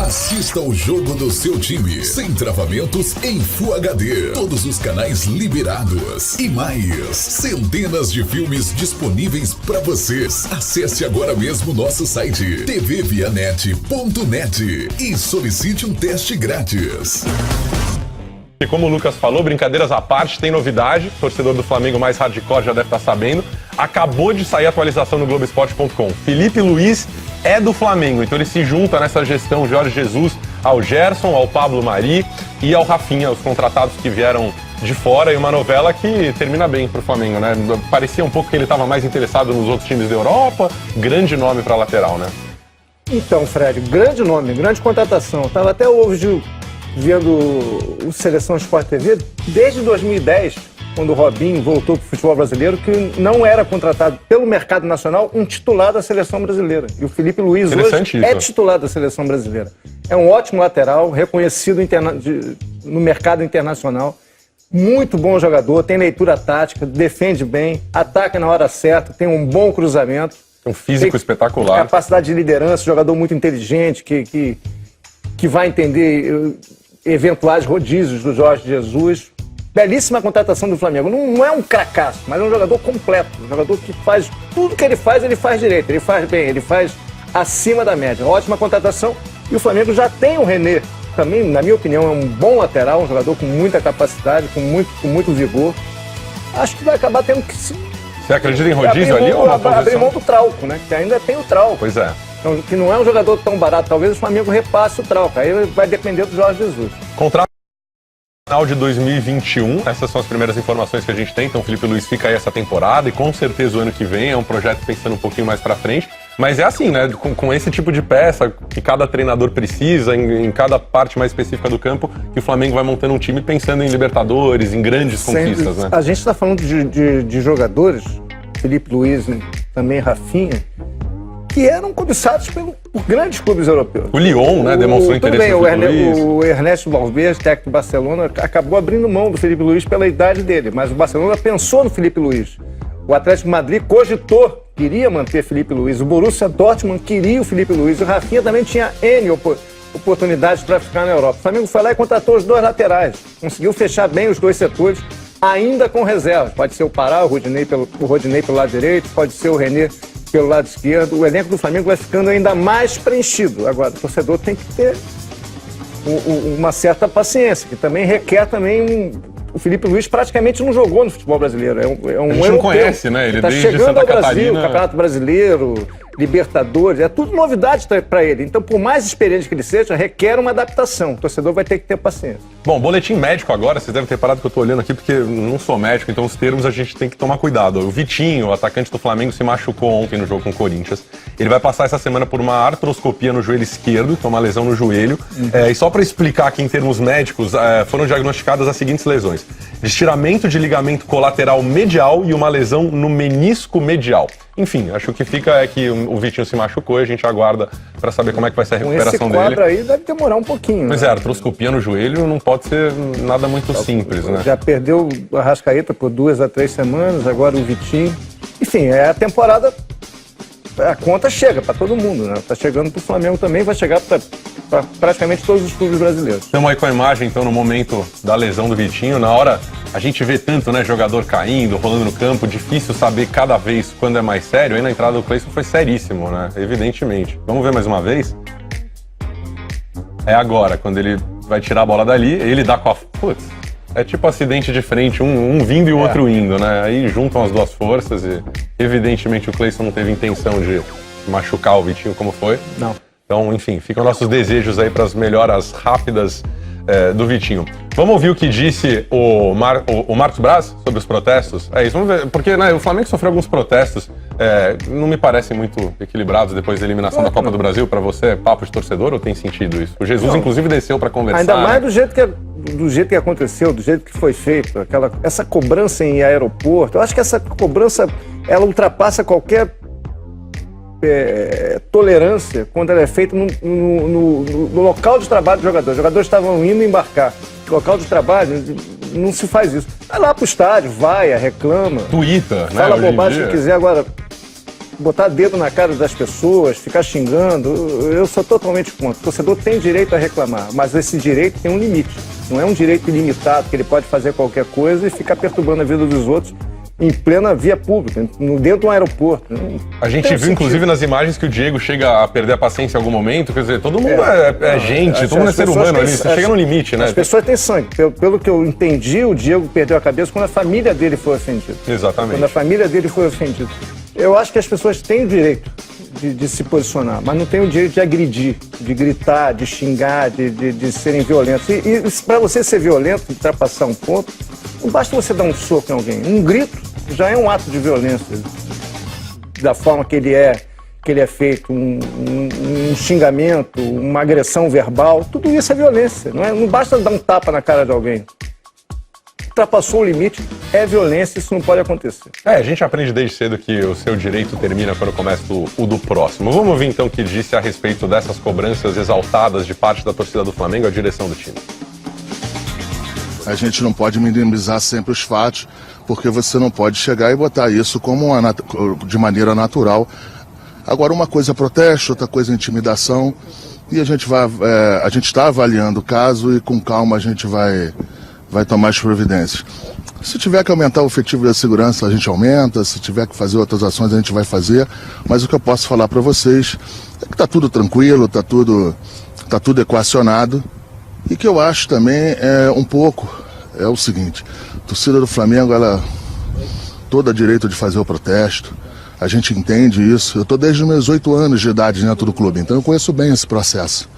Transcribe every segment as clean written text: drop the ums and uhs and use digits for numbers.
Assista o jogo do seu time, sem travamentos, em Full HD. Todos os canais liberados. E mais, centenas de filmes disponíveis para vocês. Acesse agora mesmo nosso site tvvianet.net e solicite um teste grátis. E como o Lucas falou, brincadeiras à parte, tem novidade. O torcedor do Flamengo mais hardcore já deve estar sabendo. Acabou de sair a atualização no Globoesporte.com. Felipe Luiz é do Flamengo, então ele se junta nessa gestão Jorge Jesus ao Gerson, ao Pablo Mari e ao Rafinha, os contratados que vieram de fora, e uma novela que termina bem pro Flamengo, né? Parecia um pouco que ele estava mais interessado nos outros times da Europa. Grande nome para lateral, né? Então, Fred, grande nome, grande contratação. Tava até hoje vendo o Seleção Sport TV, desde 2010, quando o Robinho voltou para o futebol brasileiro, que não era contratado pelo mercado nacional um titular da Seleção Brasileira. E o Felipe Luiz hoje é titular da Seleção Brasileira. É um ótimo lateral, reconhecido no mercado internacional. Muito bom jogador, tem leitura tática, defende bem, ataca na hora certa, tem um bom cruzamento. Um físico espetacular. Capacidade de liderança, jogador muito inteligente, que vai entender eventuais rodízios do Jorge Jesus. Belíssima contratação do Flamengo. Não é um cracaço, mas é um jogador completo. Um jogador que faz tudo que ele faz direito. Ele faz bem, ele faz acima da média. Ótima contratação. E o Flamengo já tem o René. Também, na minha opinião, é um bom lateral, um jogador com muita capacidade, com muito vigor. Acho que vai acabar tendo que se... Você acredita em rodízio ali ou na posição? Abrir mão do Trauco, né? Que ainda tem o Trauco. Pois é. Então, que não é um jogador tão barato. Talvez o Flamengo repasse o Trauco. Aí vai depender do Jorge Jesus. Contrato final de 2021. Essas são as primeiras informações que a gente tem. Então o Felipe Luiz fica aí essa temporada e com certeza o ano que vem é um projeto pensando um pouquinho mais pra frente. Mas é assim, né? Com esse tipo de peça que cada treinador precisa, em cada parte mais específica do campo, que o Flamengo vai montando um time pensando em Libertadores, em grandes conquistas, né? A gente está falando de jogadores, Felipe Luiz, também Rafinha, que eram cobiçados por grandes clubes europeus. O Lyon, né, demonstrou interesse no Felipe Luiz. O Ernesto Valverde, técnico do Barcelona, acabou abrindo mão do Felipe Luiz pela idade dele, mas o Barcelona pensou no Felipe Luiz. O Atlético de Madrid cogitou, queria manter Felipe Luiz. O Borussia Dortmund queria o Felipe Luiz. O Rafinha também tinha N oportunidades para ficar na Europa. O Flamengo foi lá e contratou os dois laterais. Conseguiu fechar bem os dois setores, ainda com reservas. Pode ser o Pará, o Rodinei pelo lado direito, pode ser o René pelo lado esquerdo. O elenco do Flamengo vai ficando ainda mais preenchido. Agora, o torcedor tem que ter uma certa paciência, que também requer O Felipe Luiz praticamente não jogou no futebol brasileiro. É um a gente não conhece, né? Ele está chegando Santa ao Brasil, Catarina... Campeonato Brasileiro, Libertadores, é tudo novidade para ele. Então, por mais experiente que ele seja, requer uma adaptação. O torcedor vai ter que ter paciência. Bom, boletim médico agora, vocês devem ter parado que eu tô olhando aqui, porque eu não sou médico, então os termos a gente tem que tomar cuidado. O Vitinho, o atacante do Flamengo, se machucou ontem no jogo com o Corinthians. Ele vai passar essa semana por uma artroscopia no joelho esquerdo, então uma lesão no joelho. E só para explicar aqui em termos médicos, foram diagnosticadas as seguintes lesões: estiramento de ligamento colateral medial e uma lesão no menisco medial. Enfim, acho que o que fica é que o Vitinho se machucou e a gente aguarda para saber como é que vai ser a recuperação dele. Esse quadro aí deve demorar um pouquinho. Pois é, artroscopia no joelho não pode ser nada muito simples, né? Já perdeu a Arrascaeta por 2 a 3 semanas, agora o Vitinho. Enfim, a temporada, a conta chega para todo mundo, né? Tá chegando pro Flamengo também, vai chegar para praticamente todos os clubes brasileiros. Estamos aí com a imagem, então, no momento da lesão do Vitinho. Na hora, a gente vê tanto, né, jogador caindo, rolando no campo, difícil saber cada vez quando é mais sério. Aí na entrada do Cleison foi seríssimo, né, evidentemente. Vamos ver mais uma vez? É agora, quando ele vai tirar a bola dali, ele dá com a... Putz, é tipo acidente de frente, um vindo e o outro indo, né? Aí juntam as duas forças e, evidentemente, o Cleison não teve intenção de machucar o Vitinho como foi. Não. Então, enfim, ficam nossos desejos aí para as melhoras rápidas do Vitinho. Vamos ouvir o que disse o Marcos Braz sobre os protestos? É isso, vamos ver, porque né, o Flamengo sofreu alguns protestos, não me parecem muito equilibrados depois da eliminação da Copa do Brasil. Para você, é papo de torcedor ou tem sentido isso? O Jesus, inclusive, desceu para conversar. Ainda mais do jeito que aconteceu, do jeito que foi feito, essa cobrança em aeroporto. Eu acho que essa cobrança, ela ultrapassa qualquer tolerância quando ela é feita no local de trabalho do jogador. Os jogadores estavam indo embarcar. No local de trabalho, não se faz isso. Vai lá pro estádio, reclama. Twitter, né? Fala bobagem que quiser. Agora, botar dedo na cara das pessoas, ficar xingando, eu sou totalmente contra. O torcedor tem direito a reclamar, mas esse direito tem um limite. Não é um direito ilimitado, que ele pode fazer qualquer coisa e ficar perturbando a vida dos outros em plena via pública, dentro de um aeroporto. A gente viu, inclusive, nas imagens que o Diego chega a perder a paciência em algum momento. Quer dizer, todo mundo é gente, todo mundo é ser humano ali. Você chega no limite, né? As pessoas têm sangue. Pelo que eu entendi, o Diego perdeu a cabeça quando a família dele foi ofendida. Exatamente. Quando a família dele foi ofendida. Eu acho que as pessoas têm o direito de se posicionar, mas não têm o direito de agredir, de gritar, de xingar, de serem violentos. E para você ser violento, ultrapassar um ponto, não basta você dar um soco em alguém. Um grito já é um ato de violência. Da forma que ele é feito, um xingamento, uma agressão verbal, tudo isso é violência. Não basta dar um tapa na cara de alguém. Ultrapassou o limite, é violência, isso não pode acontecer. A gente aprende desde cedo que o seu direito termina quando começa o do próximo. Vamos ouvir então o que disse a respeito dessas cobranças exaltadas de parte da torcida do Flamengo, a direção do time. A gente não pode minimizar sempre os fatos, porque você não pode chegar e botar isso como de maneira natural. Agora, uma coisa é protesto, outra coisa é intimidação, e a gente está avaliando o caso e com calma a gente vai tomar as providências. Se tiver que aumentar o efetivo da segurança, a gente aumenta. Se tiver que fazer outras ações, a gente vai fazer. Mas o que eu posso falar para vocês é que está tudo tranquilo, está tudo equacionado. E que eu acho também é o seguinte: a torcida do Flamengo, ela toda direito de fazer o protesto. A gente entende isso. Eu estou desde os meus 8 anos de idade dentro do clube, então eu conheço bem esse processo.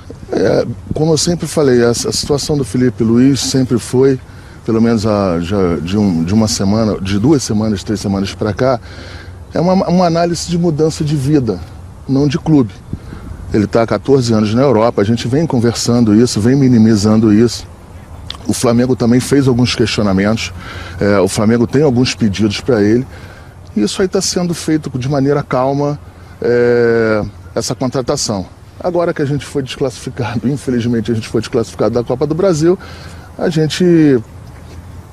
Como eu sempre falei, a situação do Filipe Luís sempre foi, pelo menos de uma semana, de 2 semanas, 3 semanas para cá, é uma análise de mudança de vida, não de clube. Ele está há 14 anos na Europa, a gente vem conversando isso, vem minimizando isso. O Flamengo também fez alguns questionamentos, o Flamengo tem alguns pedidos para ele. E isso aí está sendo feito de maneira calma, essa contratação. Agora que a gente foi desclassificado, infelizmente a gente foi desclassificado da Copa do Brasil, a gente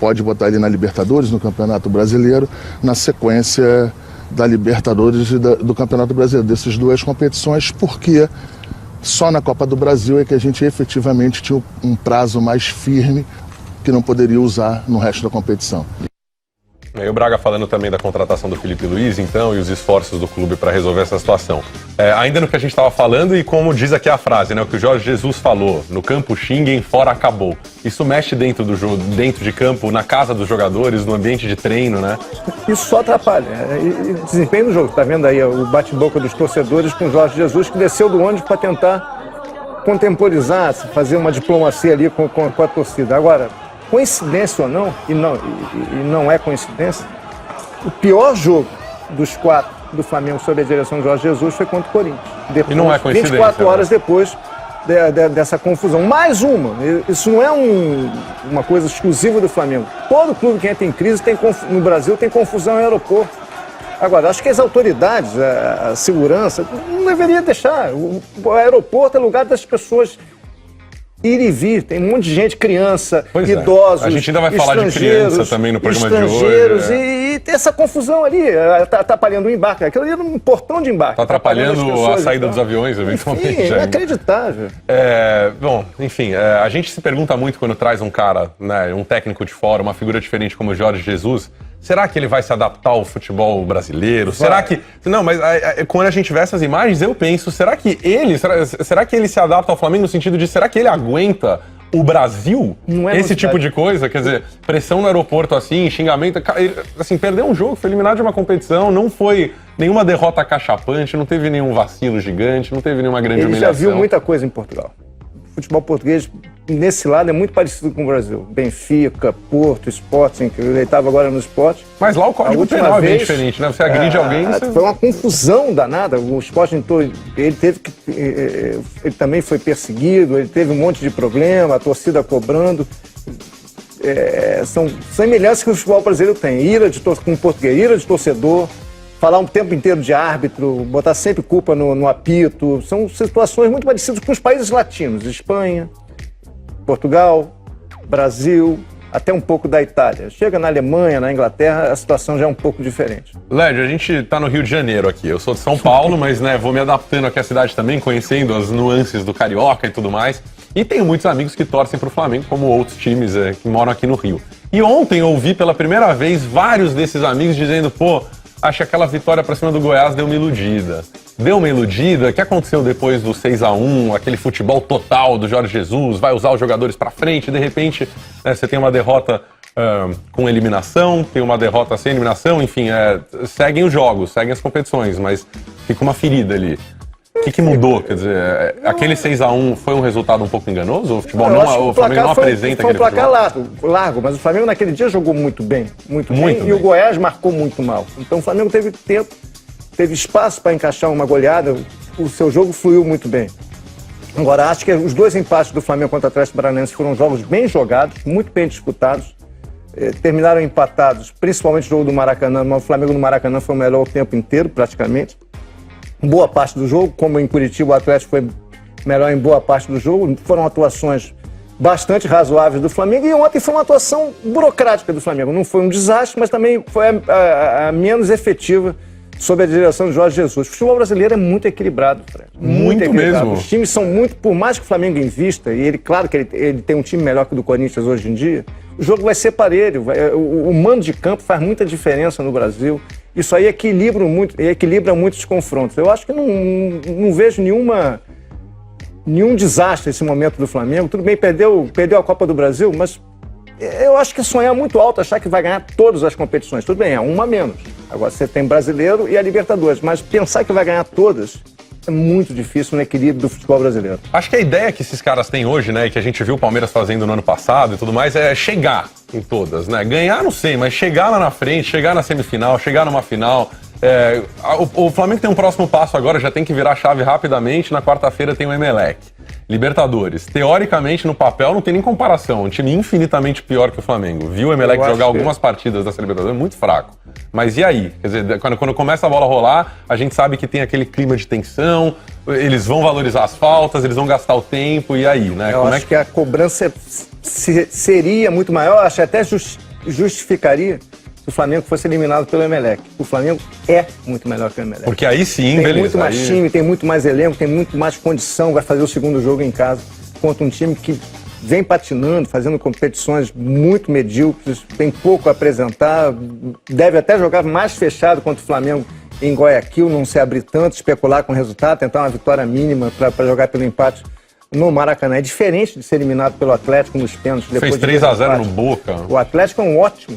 pode botar ele na Libertadores, no Campeonato Brasileiro, na sequência da Libertadores e do Campeonato Brasileiro, dessas 2 competições, porque só na Copa do Brasil é que a gente efetivamente tinha um prazo mais firme que não poderia usar no resto da competição. E o Braga falando também da contratação do Filipe Luís, então, e os esforços do clube para resolver essa situação. Ainda no que a gente estava falando, e como diz aqui a frase, né, o que o Jorge Jesus falou, no campo xinguem, fora acabou. Isso mexe dentro do jogo, dentro de campo, na casa dos jogadores, no ambiente de treino, né? Isso só atrapalha. E desempenho do jogo. Tá vendo aí o bate-boca dos torcedores com o Jorge Jesus, que desceu do ônibus para tentar contemporizar, fazer uma diplomacia ali com a torcida. Agora, coincidência ou não, e não é coincidência, o pior jogo dos 4 do Flamengo sob a direção de Jorge Jesus foi contra o Corinthians. Depois, e não é coincidência. 24 horas depois dessa confusão. Mais uma, isso não é uma coisa exclusiva do Flamengo. Todo clube que entra em crise no Brasil tem confusão em aeroporto. Agora, acho que as autoridades, a segurança, não deveria deixar. O aeroporto é lugar das pessoas ir e vir, tem um monte de gente, criança, idosos, a gente ainda vai falar de criança também no programa de hoje. E tem essa confusão ali, tá atrapalhando o embarque. Aquilo ali era um portão de embarque. Tá atrapalhando a saída dos aviões, eventualmente. Enfim, é inacreditável. Bom, enfim, a gente se pergunta muito quando traz um cara, né, um técnico de fora, uma figura diferente como o Jorge Jesus, será que ele vai se adaptar ao futebol brasileiro? Vai. Será que... Não, mas quando a gente vê essas imagens, eu penso, será que ele se adapta ao Flamengo no sentido de, será que ele aguenta o Brasil? Não é esse tipo de coisa? Quer dizer, pressão no aeroporto assim, xingamento... Assim, perdeu um jogo, foi eliminado de uma competição, não foi nenhuma derrota cachapante, não teve nenhum vacilo gigante, não teve nenhuma grande humilhação. Ele já viu muita coisa em Portugal. O futebol português, nesse lado, é muito parecido com o Brasil. Benfica, Porto, Sporting, que ele estava agora no Sport. Mas lá o código penal é bem diferente, né? Você agride alguém... Foi uma confusão danada. O Sporting, ele também foi perseguido, ele teve um monte de problema, a torcida cobrando. São semelhanças que o futebol brasileiro tem. Com o português, ira de torcedor, falar um tempo inteiro de árbitro, botar sempre culpa no apito. São situações muito parecidas com os países latinos. Espanha, Portugal, Brasil, até um pouco da Itália. Chega na Alemanha, na Inglaterra, a situação já é um pouco diferente. Lédio, a gente tá no Rio de Janeiro aqui. Eu sou de São Paulo, mas vou me adaptando aqui à cidade também, conhecendo as nuances do carioca e tudo mais. E tenho muitos amigos que torcem pro Flamengo, como outros times que moram aqui no Rio. E ontem eu ouvi pela primeira vez vários desses amigos dizendo, pô, acho que aquela vitória pra cima do Goiás deu uma iludida. Deu uma iludida? O que aconteceu depois do 6-1, aquele futebol total do Jorge Jesus, vai usar os jogadores pra frente, de repente você tem uma derrota com eliminação, tem uma derrota sem eliminação, enfim, seguem os jogos, seguem as competições, mas fica uma ferida ali. O que mudou? Quer dizer, aquele 6-1 foi um resultado um pouco enganoso? O futebol o Flamengo não apresenta aquele futebol. Foi um placar largo, mas o Flamengo naquele dia jogou muito bem, bem. E o Goiás marcou muito mal. Então o Flamengo teve tempo, teve espaço para encaixar uma goleada, o seu jogo fluiu muito bem. Agora, acho que os 2 empates do Flamengo contra o Atlético Paranaense foram jogos bem jogados, muito bem disputados. Terminaram empatados, principalmente o jogo do Maracanã, mas o Flamengo no Maracanã foi o melhor o tempo inteiro, praticamente. Boa parte do jogo, como em Curitiba o Atlético foi melhor em boa parte do jogo, foram atuações bastante razoáveis do Flamengo, e ontem foi uma atuação burocrática do Flamengo. Não foi um desastre, mas também foi a menos efetiva sob a direção de Jorge Jesus. O futebol brasileiro é muito equilibrado, Fred. Muito equilibrado mesmo. Os times são muito, por mais que o Flamengo invista, e ele, claro que ele tem um time melhor que o do Corinthians hoje em dia, o jogo vai ser parelho. O mando de campo faz muita diferença no Brasil. Isso aí equilibra muito os confrontos. Eu acho que não vejo nenhum desastre nesse momento do Flamengo. Tudo bem, perdeu a Copa do Brasil, mas eu acho que sonhar muito alto, achar que vai ganhar todas as competições. Tudo bem, é uma menos. Agora você tem Brasileiro e a Libertadores, mas pensar que vai ganhar todas é muito difícil no equilíbrio do futebol brasileiro. Acho que a ideia que esses caras têm hoje, né, e que a gente viu o Palmeiras fazendo no ano passado e tudo mais, é chegar em todas, né? Ganhar não sei, mas chegar lá na frente, chegar na semifinal, chegar numa final. O Flamengo tem um próximo passo agora, já tem que virar a chave rapidamente. Na quarta-feira tem o Emelec. Libertadores. Teoricamente, no papel, não tem nem comparação. Um time infinitamente pior que o Flamengo. Viu o Emelec jogar algumas partidas dessa Libertadores, muito fraco. Mas e aí? Quer dizer, quando começa a bola rolar, a gente sabe que tem aquele clima de tensão, eles vão valorizar as faltas, eles vão gastar o tempo, e aí, né? Eu acho que a cobrança seria muito maior, acho que até justificaria se o Flamengo fosse eliminado pelo Emelec. O Flamengo é muito melhor que o Emelec. Porque aí sim, tem beleza. Tem muito mais time, tem muito mais elenco, tem muito mais condição, vai fazer o segundo jogo em casa contra um time que vem patinando, fazendo competições muito medíocres, tem pouco a apresentar, deve até jogar mais fechado contra o Flamengo em Guayaquil, não se abrir tanto, especular com o resultado, tentar uma vitória mínima para jogar pelo empate no Maracanã. É diferente de ser eliminado pelo Atlético nos pênaltis. Fez 3-0 no Boca. O Atlético é um ótimo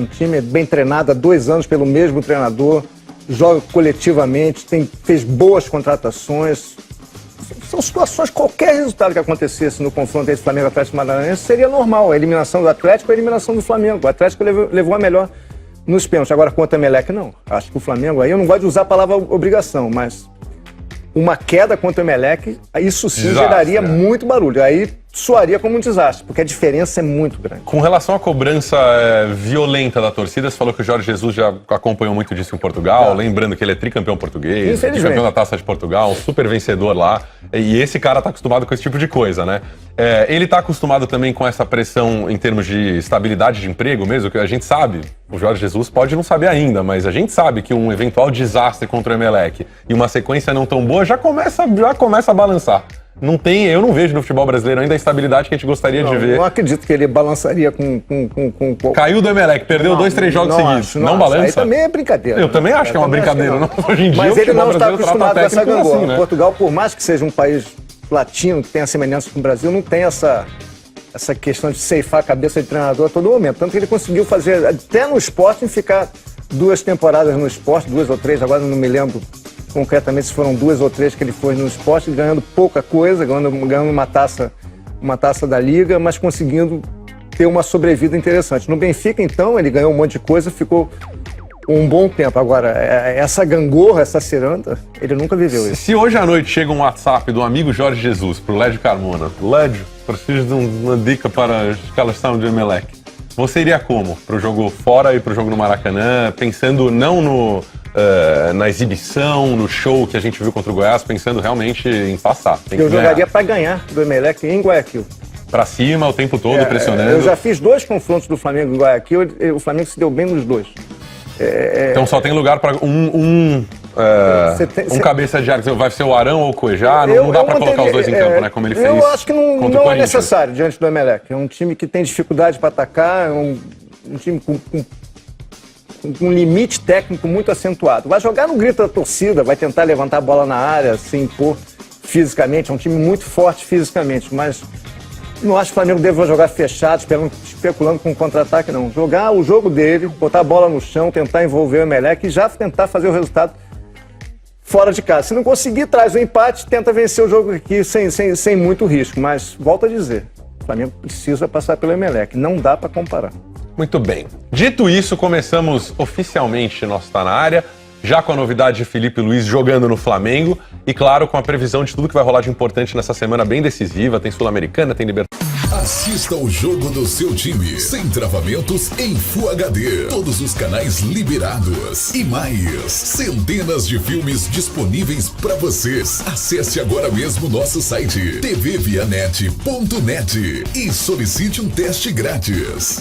time, é bem treinado há 2 anos pelo mesmo treinador, joga coletivamente, fez boas contratações. São situações, qualquer resultado que acontecesse no confronto entre Flamengo e Atlético Paranaense seria normal. A eliminação do Atlético, a eliminação do Flamengo. O Atlético levou a melhor nos pênaltis. Agora, contra o Emelec, não. Acho que o Flamengo, aí eu não gosto de usar a palavra obrigação, mas uma queda contra o Emelec, isso sim geraria muito barulho. Aí soaria como um desastre, porque a diferença é muito grande. Com relação à cobrança violenta da torcida, você falou que o Jorge Jesus já acompanhou muito disso em Portugal, lembrando que ele é tricampeão português, campeão da Taça de Portugal, um super vencedor lá, e esse cara tá acostumado com esse tipo de coisa, né? Ele tá acostumado também com essa pressão em termos de estabilidade de emprego mesmo, que a gente sabe, o Jorge Jesus pode não saber ainda, mas a gente sabe que um eventual desastre contra o Emelec e uma sequência não tão boa já começa a balançar. Eu não vejo no futebol brasileiro ainda a estabilidade que a gente gostaria de ver. Eu não acredito que ele balançaria com... Caiu do Emelec, perdeu 2, 3 jogos seguidos. Não balança? Aí também é brincadeira. Eu também acho que é uma brincadeira. Hoje em dia, mas ele não está acostumado com essa gangorra. Assim, né? Portugal, por mais que seja um país latino, que tenha semelhança com o Brasil, não tem essa questão de ceifar a cabeça de treinador a todo momento. Tanto que ele conseguiu fazer, até no Sporting, ficar 2 temporadas no Sporting, 2 ou 3, agora não me lembro concretamente se foram 2 ou 3 que ele foi no Sporting, ganhando pouca coisa, ganhando uma taça da Liga, mas conseguindo ter uma sobrevida interessante. No Benfica, então, ele ganhou um monte de coisa, ficou um bom tempo. Agora, essa gangorra, essa ciranda, ele nunca viveu isso. Se hoje à noite chega um WhatsApp do amigo Jorge Jesus pro Lédio Carmona, Lédio, preciso de uma dica para a escalação do Emelec, você iria como? Pro jogo fora e pro jogo no Maracanã, pensando não na exibição, no show que a gente viu contra o Goiás, pensando realmente em passar. Eu jogaria para ganhar do Emelec em Guayaquil. Pra cima o tempo todo, pressionando. Eu já fiz 2 confrontos do Flamengo em Guayaquil, o Flamengo se deu bem nos 2. Então só tem lugar para um cabeça de área. Vai ser o Arão ou o Cuejá? Não dá para colocar os dois em campo, né? Como ele fez. Eu acho que não é necessário diante do Emelec. É um time que tem dificuldade para atacar, é um time com um limite técnico muito acentuado. Vai jogar no grito da torcida, vai tentar levantar a bola na área, se impor fisicamente. É um time muito forte fisicamente, mas não acho que o Flamengo deva jogar fechado, especulando com contra-ataque, não. Jogar o jogo dele, botar a bola no chão, tentar envolver o Emelec e já tentar fazer o resultado fora de casa. Se não conseguir, traz o empate, tenta vencer o jogo aqui sem muito risco. Mas, volto a dizer, o Flamengo precisa passar pelo Emelec. Não dá para comparar. Muito bem. Dito isso, começamos oficialmente nosso Tá Na Área, já com a novidade de Felipe Luiz jogando no Flamengo e, claro, com a previsão de tudo que vai rolar de importante nessa semana bem decisiva. Tem Sul-Americana, tem Libertadores. Assista o jogo do seu time, sem travamentos, em Full HD. Todos os canais liberados. E mais, centenas de filmes disponíveis para vocês. Acesse agora mesmo nosso site tvvianet.net e solicite um teste grátis.